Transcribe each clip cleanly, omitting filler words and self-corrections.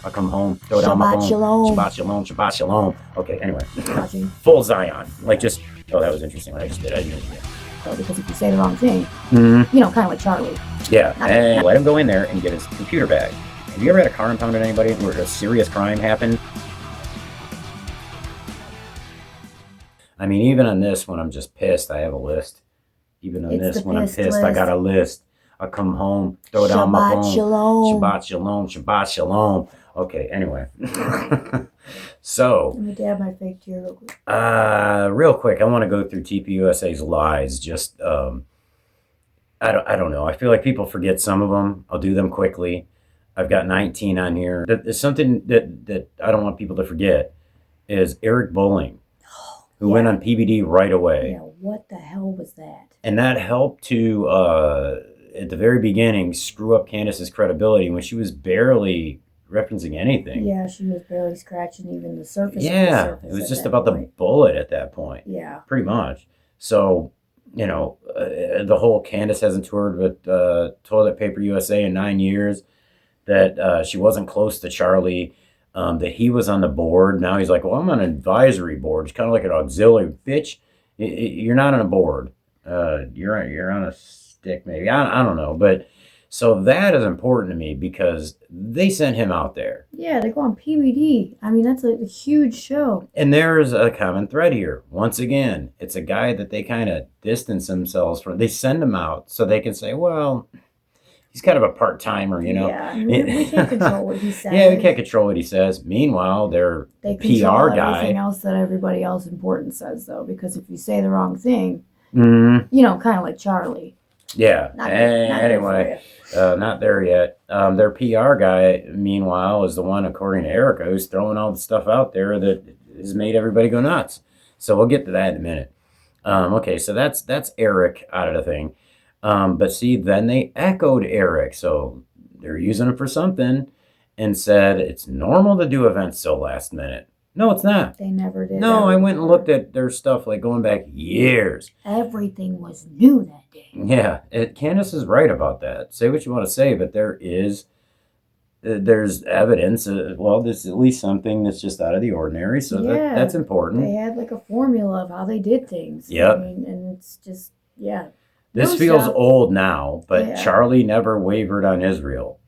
I come home, throw down my phone. Shabbat shalom, Shabbat shalom. Okay, anyway. Full Zion. Like just, oh, that was interesting what I just did. I didn't know. So, because if you say the wrong thing, you know, kind of like Charlie. Yeah, and let him go in there and get his computer back. Have you ever had a car impounded anybody where a serious crime happened? I mean, even on this, when I'm just pissed, I have a list. Even on this, when I'm pissed, I got a list. I come home, throw down my phone. Shabbat shalom, Shabbat shalom. Okay, anyway. So. Let me dab my fake tear real quick. Real quick, I want to go through TPUSA's lies. Just, I don't know. I feel like people forget some of them. I'll do them quickly. I've got 19 on here. There's something that I don't want people to forget is Eric Bowling, who went on PBD right away. Yeah, what the hell was that? And that helped to, at the very beginning, screw up Candace's credibility when she was barely referencing anything. Yeah, she was barely scratching even the surface. Yeah, it was just about the bullet at that point. Yeah. Pretty much. So, you know, the whole Candace hasn't toured with Toilet Paper USA in 9 years, that she wasn't close to Charlie, that he was on the board. Now he's like, well, I'm on an advisory board. It's kind of like an auxiliary. Bitch, you're not on a board. You're on a stick maybe. I don't know. But so that is important to me because they sent him out there. Yeah, they go on PBD. I mean, that's a huge show. And there's a common thread here. Once again, it's a guy that they kind of distance themselves from. They send him out so they can say, well, he's kind of a part-timer, you know. Yeah, we can't control what he says. Yeah, we can't control what he says. Meanwhile, they PR guy. Everything else that everybody else important says, though, because if you say the wrong thing, you know, kind of like Charlie. Yeah. Anyway, not there yet. Their PR guy, meanwhile, is the one, according to Erika, who's throwing all the stuff out there that has made everybody go nuts. So we'll get to that in a minute. Okay, so that's Eric out of the thing. But see, then they echoed Eric, so they're using him for something, and said it's normal to do events so last minute. No, it's not. They never did. No, I went and looked at their stuff, like going back years. Everything was new that day. Yeah, Candace is right about that. Say what you want to say, but there's evidence. Well, there's at least something that's just out of the ordinary, so that's important. They had like a formula of how they did things. Yep. I mean, and it's just, yeah. This feels old now, but Charlie never wavered on Israel.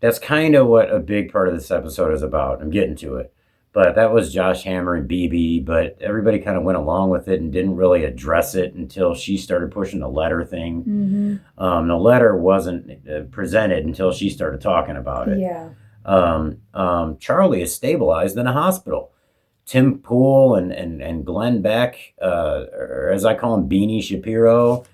That's kind of what a big part of this episode is about. I'm getting to it. But that was Josh Hammer and BB, but everybody kind of went along with it and didn't really address it until she started pushing the letter thing. The letter wasn't presented until she started talking about it. Yeah. Charlie is stabilized in a hospital. Tim Pool and Glenn Beck, or as I call him, Beanie Shapiro,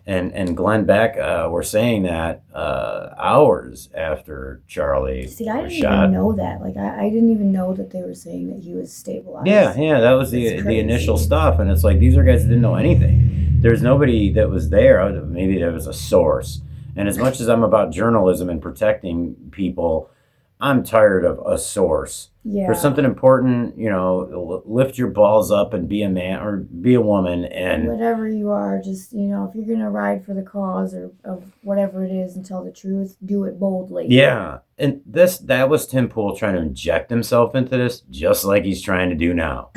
and Glenn Beck were saying that hours after Charlie was shot. I didn't even know that. Like, I didn't even know that they were saying that he was stabilized. Yeah, that was the initial stuff. And it's like, these are guys that didn't know anything. There's nobody that was there. Maybe there was a source. And as much as I'm about journalism and protecting people, I'm tired of a source. Yeah. For something important, you know, lift your balls up and be a man or be a woman. And whatever you are, just, you know, if you're going to ride for the cause or of whatever it is and tell the truth, do it boldly. Yeah. And that was Tim Pool trying to inject himself into this, just like he's trying to do now.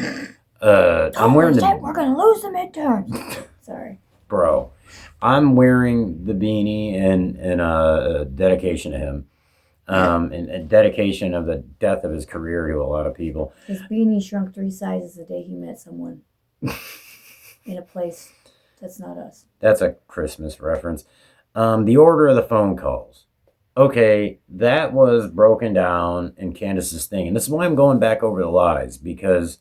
I'm wearing we're going to lose the midterms. Sorry. Bro, I'm wearing the beanie and dedication to him. And dedication of the death of his career to a lot of people. His beanie shrunk 3 sizes the day he met someone in a place that's not us. That's a Christmas reference. The order of the phone calls. Okay, that was broken down in Candace's thing. And this is why I'm going back over the lies, because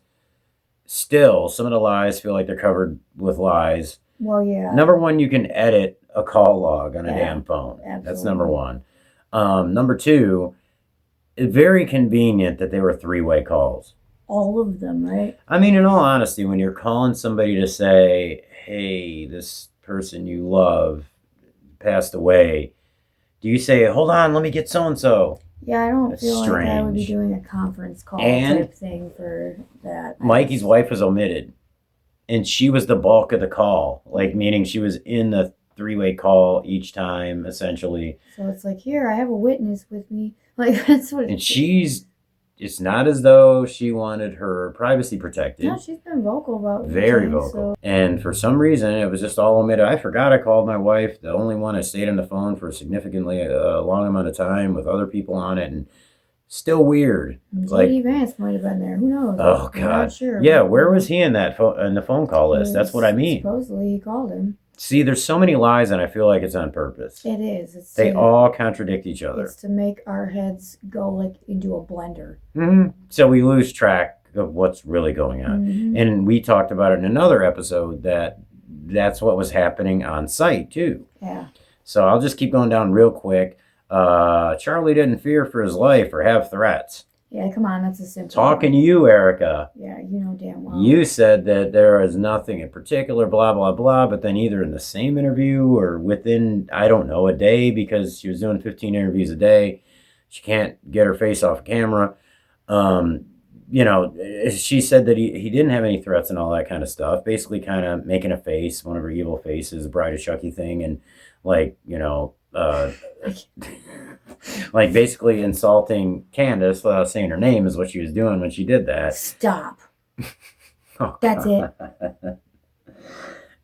still some of the lies feel like they're covered with lies. Well, yeah. Number one, you can edit a call log on a damn phone. Absolutely. That's number one. Number two, it's very convenient that they were 3-way calls. All of them, right? I mean, in all honesty, when you're calling somebody to say, hey, this person you love passed away, do you say, hold on, let me get so-and-so? Yeah, I don't feel like I would be doing a conference call type thing for that. Mikey's wife was omitted, and she was the bulk of the call, like meaning she was in the 3-way call each time, essentially. So it's like, here, I have a witness with me. Like, that's what. And it's not as though she wanted her privacy protected. No, she's been vocal about Very things, vocal. So. And for some reason, it was just all omitted. I forgot I called my wife, the only one I stayed on the phone for a significantly long amount of time with other people on it, and still weird. J.D. Vance might have been there. Who knows? Oh, God. Not sure. Yeah, where was he in that in the phone call list? That's what I mean. Supposedly, he called him. See, there's so many lies, and I feel like it's on purpose. It is. They all contradict each other. It's to make our heads go like into a blender. Mm-hmm. So we lose track of what's really going on. Mm-hmm. And we talked about it in another episode that's what was happening on site, too. Yeah. So I'll just keep going down real quick. Charlie didn't fear for his life or have threats. Yeah, come on, that's a simple Talking to you, Erika. Yeah, you know damn well. You said that there is nothing in particular, blah, blah, blah, but then either in the same interview or within, I don't know, a day, because she was doing 15 interviews a day. She can't get her face off camera. She said that he didn't have any threats and all that kind of stuff, basically kind of making a face, one of her evil faces, Bride of Chucky thing, and like basically insulting Candace without saying her name is what she was doing when she did that. Stop. Oh, that's it.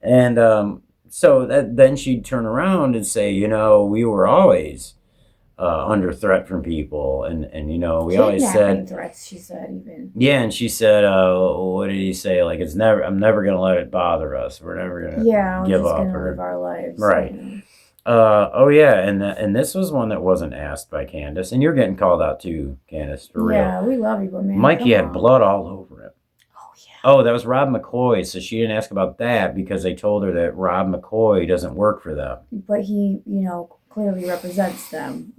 And so then she'd turn around and say, we were always under threat from people, and we always said threats. She said even. Yeah, and she said, what did he say? Like, I'm never gonna let it bother us. We're never gonna give up or live our lives. Right. And this was one that wasn't asked by Candace, and you're getting called out too, Candace, for real. Yeah, we love you, but man, Mikey had blood all over him. Oh yeah. Oh, that was Rob McCoy, so she didn't ask about that because they told her that Rob McCoy doesn't work for them. But he, clearly represents them,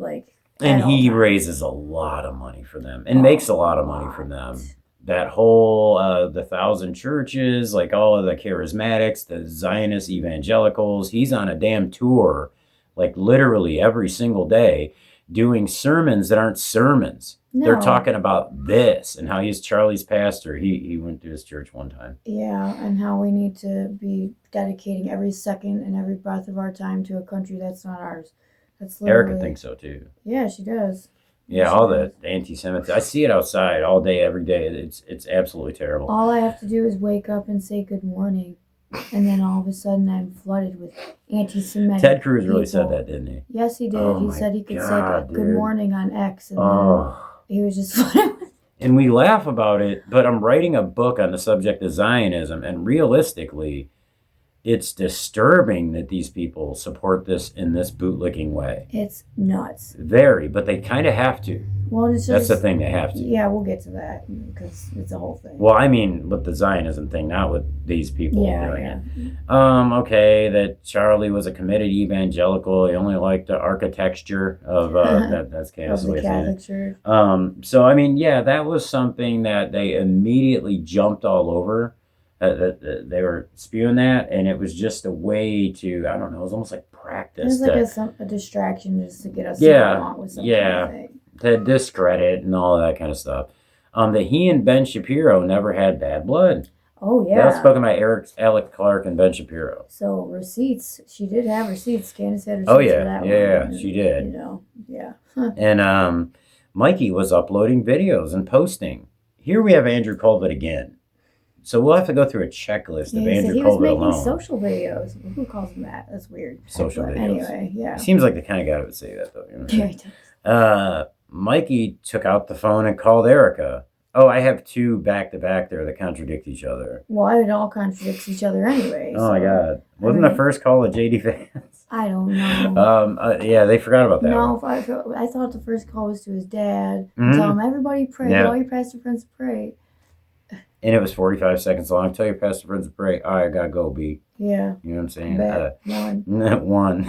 and he raises a lot of money for them and makes a lot of money from them. That whole, the 1,000 churches, like all of the charismatics, the Zionist evangelicals, he's on a damn tour, like literally every single day, doing sermons that aren't sermons. No. They're talking about this and how he's Charlie's pastor. He went to his church one time. Yeah, and how we need to be dedicating every second and every breath of our time to a country that's not ours. That's literally... Erika thinks so too. Yeah, she does. Yeah, all the anti-Semitism. I see it outside all day, every day. It's absolutely terrible. All I have to do is wake up and say good morning, and then all of a sudden I'm flooded with anti-Semitic Ted Cruz really people. Said that, didn't he? Yes, he did. He said he could say good morning on X, and then he was just flooded with... And we laugh about it, but I'm writing a book on the subject of Zionism, and realistically, it's disturbing that these people support this in this bootlicking way. It's nuts. Very, but they kind of have to. Well, it's just, that's the thing, they have to. Yeah, we'll get to that because it's a whole thing. Well, I mean, with the Zionism thing, not with these people doing it. Okay, that Charlie was a committed evangelical. He only liked the architecture of that's Candace's way of saying it. Church. So I mean, yeah, that was something that they immediately jumped all over. They were spewing that, and it was just a way to, I don't know, it was almost like practice. It was like a distraction just to get us along with something. Yeah, to discredit and all that kind of stuff. That he and Ben Shapiro never had bad blood. Oh, yeah. That was spoken by Alec Clark and Ben Shapiro. So, receipts. She did have receipts. Candace had receipts for that one. Yeah, she did. Yeah. And Mikey was uploading videos and posting. Here we have Andrew Kolvet again. So we'll have to go through a checklist of Andrew Kolvet alone. He was making social videos. Who calls him that? That's weird. Social videos. Anyway, yeah. He seems like the kind of guy that would say that, though. Mikey took out the phone and called Erika. Oh, I have two back-to-back there that contradict each other. Well, it all contradicts each other anyway. Oh, my God. Wasn't the first call a JD Vance? I don't know. Yeah, they forgot about that. No, I thought the first call was to his dad. Mm-hmm. Tell him, everybody pray. All your pastor friends pray. And it was 45 seconds long. Tell your pastor friends to pray. All right, I got to go, B. Yeah. You know what I'm saying? One.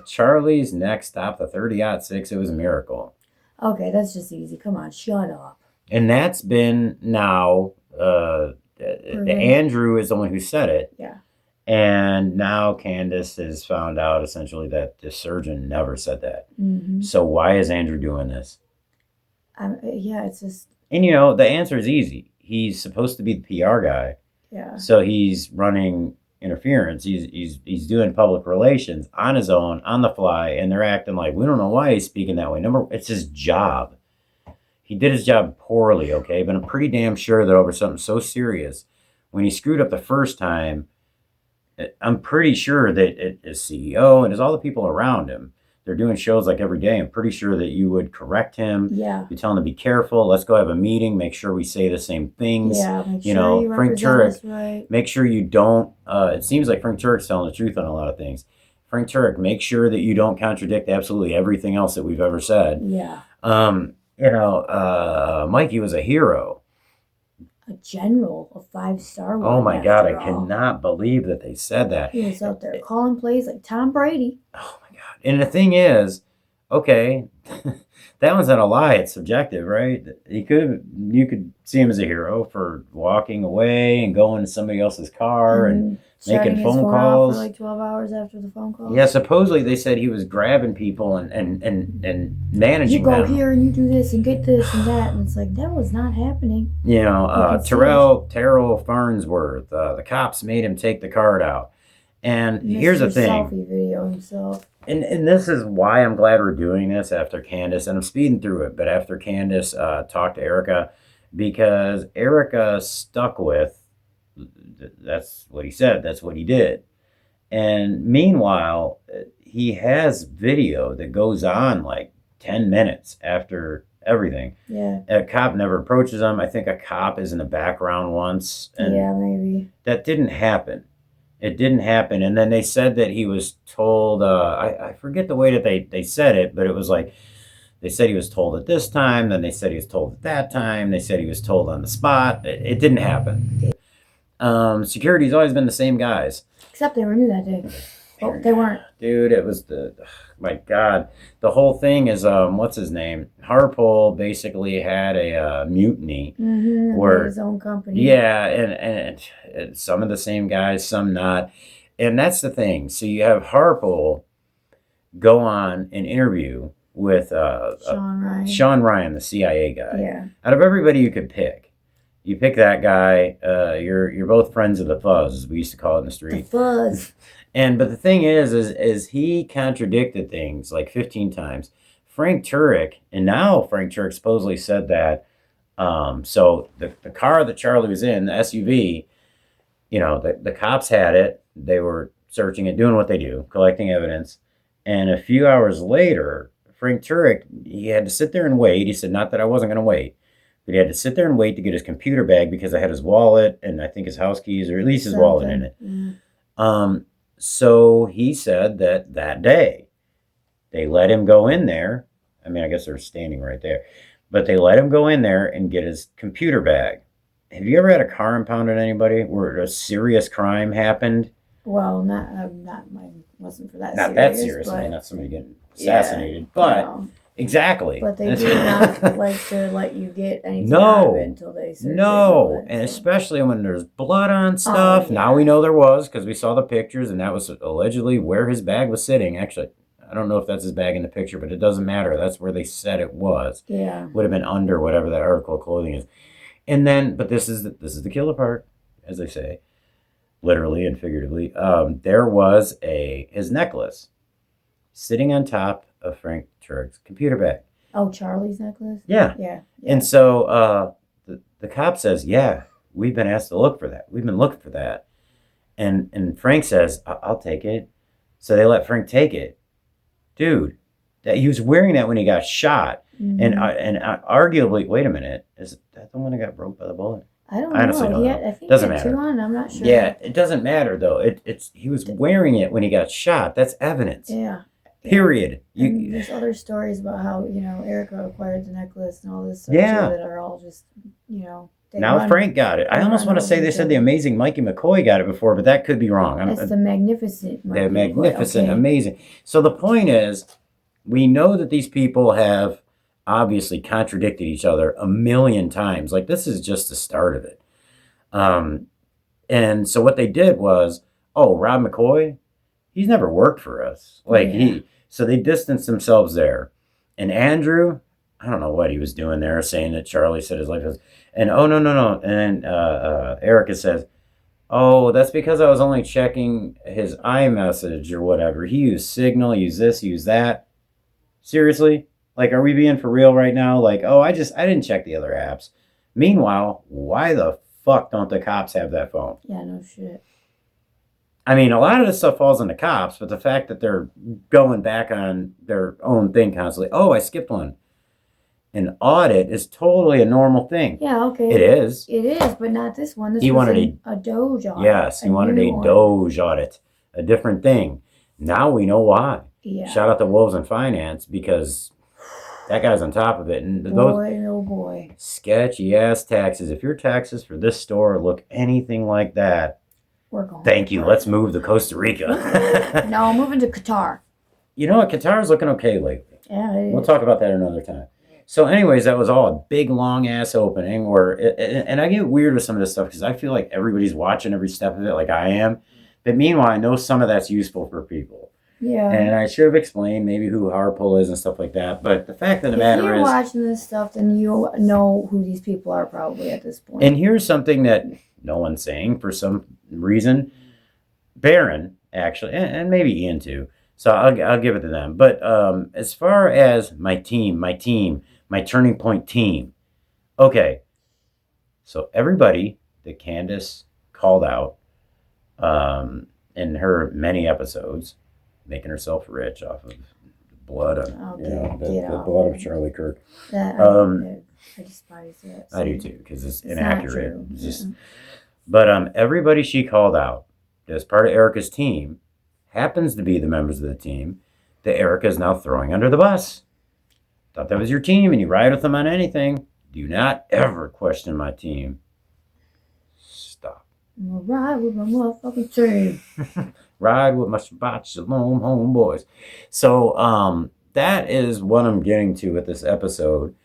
Charlie's next stop, the 30-06. It was a miracle. Okay, that's just easy. Come on, shut up. And that's been now, Andrew is the one who said it. Yeah. And now Candace has found out essentially that the surgeon never said that. Mm-hmm. So why is Andrew doing this? Yeah, it's just... And, the answer is easy. He's supposed to be the PR guy. Yeah. So he's running interference. He's doing public relations on his own, on the fly, and they're acting like we don't know why he's speaking that way. It's his job. He did his job poorly, okay? But I'm pretty damn sure that over something so serious, when he screwed up the first time, I'm pretty sure that as CEO and as all the people around him, they're doing shows like every day. I'm pretty sure that you would correct him. Yeah. You tell him to be careful. Let's go have a meeting. Make sure we say the same things. Yeah. Make sure you Frank represent us Turek. right. Make sure you don't. It seems like Frank Turek's telling the truth on a lot of things. Frank Turek, make sure that you don't contradict absolutely everything else that we've ever said. Yeah. Mikey was a hero. A general, a 5-star one. Oh my God, I all. cannot believe that they said that. He was out there calling plays like Tom Brady. Oh my God. And the thing is, okay, that one's not a lie. It's subjective, right? You could see him as a hero for walking away and going to somebody else's car and making phone calls for like 12 hours after the phone call. Yeah, supposedly they said he was grabbing people and managing them. You go here and you do this and get this and that, and it's like that was not happening. Terryl Fanswotth, the cops made him take the card out. And here's the thing. Selfie video himself. And this is why I'm glad we're doing this after Candace, and I'm speeding through it, but after Candace talked to Erika, because Erika stuck with, that's what he said, that's what he did. And meanwhile, he has video that goes on like 10 minutes after everything. Yeah. A cop never approaches him. I think a cop is in the background once. And yeah, maybe. That didn't happen. It didn't happen. And then they said that he was told, I forget the way that they said it, but it was like, they said he was told at this time, then they said he was told at that time, they said he was told on the spot. It didn't happen. Security's always been the same guys. Except they were new that day. Oh, they weren't. Dude, it was my God. The whole thing is, what's his name? Harpole basically had a mutiny. Mm-hmm, where his own company. Yeah, and some of the same guys, some not. And that's the thing. So you have Harpole go on an interview with Sean Ryan, the CIA guy. Yeah. Out of everybody you could pick, you pick that guy. You're both friends of the fuzz, as we used to call it in the street. The fuzz. But the thing is he contradicted things like 15 times. Frank Turek, and now Frank Turek supposedly said that. So the car that Charlie was in, the SUV, the cops had it. They were searching it, doing what they do, collecting evidence. And a few hours later, Frank Turek, he had to sit there and wait. He said, not that I wasn't going to wait, but he had to sit there and wait to get his computer bag because I had his wallet and I think his house keys, or at least his wallet in it. Mm. So he said that day they let him go in there. I mean, I guess they're standing right there, but they let him go in there and get his computer bag. Have you ever had a car impounded on anybody where a serious crime happened? Well, not mine wasn't for that. Not serious, that serious. but, I mean, not somebody getting assassinated, but exactly. But they do not like to let you get anything No. out of it until they search it. And especially when there's blood on stuff. Oh, yeah. Now we know there was because we saw the pictures, and that was allegedly where his bag was sitting. Actually, I don't know if that's his bag in the picture, but it doesn't matter. That's where they said it was. Yeah. Would have been under whatever that article of clothing is. And then, but this is the killer part, as they say, literally and figuratively. There was his necklace sitting on top of Frank Turek's computer bag. Oh, Charlie's necklace? Yeah. Yeah. And so the cop says, yeah, we've been asked to look for that. We've been looking for that. And Frank says, I'll take it. So they let Frank take it. Dude, he was wearing that when he got shot. Mm-hmm. And arguably, wait a minute, is that the one that got broke by the bullet? I don't honestly know. Don't know. I think doesn't he matter. Two on. I'm not sure. Yeah, it doesn't matter though. He was wearing it when he got shot. That's evidence. Yeah. Period. And there's other stories about how Erika acquired the necklace and all this stuff that are all just Now Frank got it. I almost want to say they said the amazing Mikey McCoy got it before, but that could be wrong. That's the magnificent. The magnificent, amazing. So the point is, we know that these people have obviously contradicted each other a million times. Like, this is just the start of it. And so what they did was, Rob McCoy, he's never worked for us. So they distanced themselves there. And Andrew, I don't know what he was doing there, saying that Charlie said his life was, and no. And then Erika says, Oh, that's because I was only checking his iMessage or whatever. He used Signal, used this, used that. Seriously? Like, are we being for real right now? Like, oh, I didn't check the other apps. Meanwhile, why the fuck don't the cops have that phone? Yeah, no shit. I mean, a lot of this stuff falls on the cops, but the fact that they're going back on their own thing constantly. Oh, I skipped one. An audit is totally a normal thing. Yeah, okay. It is. It is, but not this one. This He was wanted a Doge audit. Yes, he wanted a Doge audit. A different thing. Now we know why. Yeah. Shout out to Wolves in Finance because that guy's on top of it. And boy, oh boy. Sketchy ass taxes. If your taxes for this store look anything like that, we're going. Thank you. Let's move to Costa Rica. No, moving to Qatar. You know what? Qatar's looking okay lately. Yeah, we'll talk about that another time. So anyways, that was all a big, long-ass opening. And I get weird with some of this stuff because I feel like everybody's watching every step of it like I am. But meanwhile, I know some of that's useful for people. Yeah. And I should have explained maybe who Harpole is and stuff like that. But the fact of the matter is... if you're watching this stuff, then you know who these people are probably at this point. And here's something that no one's saying for some reason. Baron, actually, and maybe Ian too. So I'll give it to them. But as far as my team, my Turning Point team. Okay. So everybody that Candace called out in her many episodes, making herself rich off of blood of the blood of Charlie Kirk. I despise it. I do too, because it's inaccurate. It's just, but everybody she called out as part of Erika's team happens to be the members of the team that Erika is now throwing under the bus. Thought that was your team and you ride with them on anything. Do not ever question my team. Stop. I'm gonna ride with my motherfucking team. Ride with my Shabbat Shalom homeboys. So that is what I'm getting to with this episode.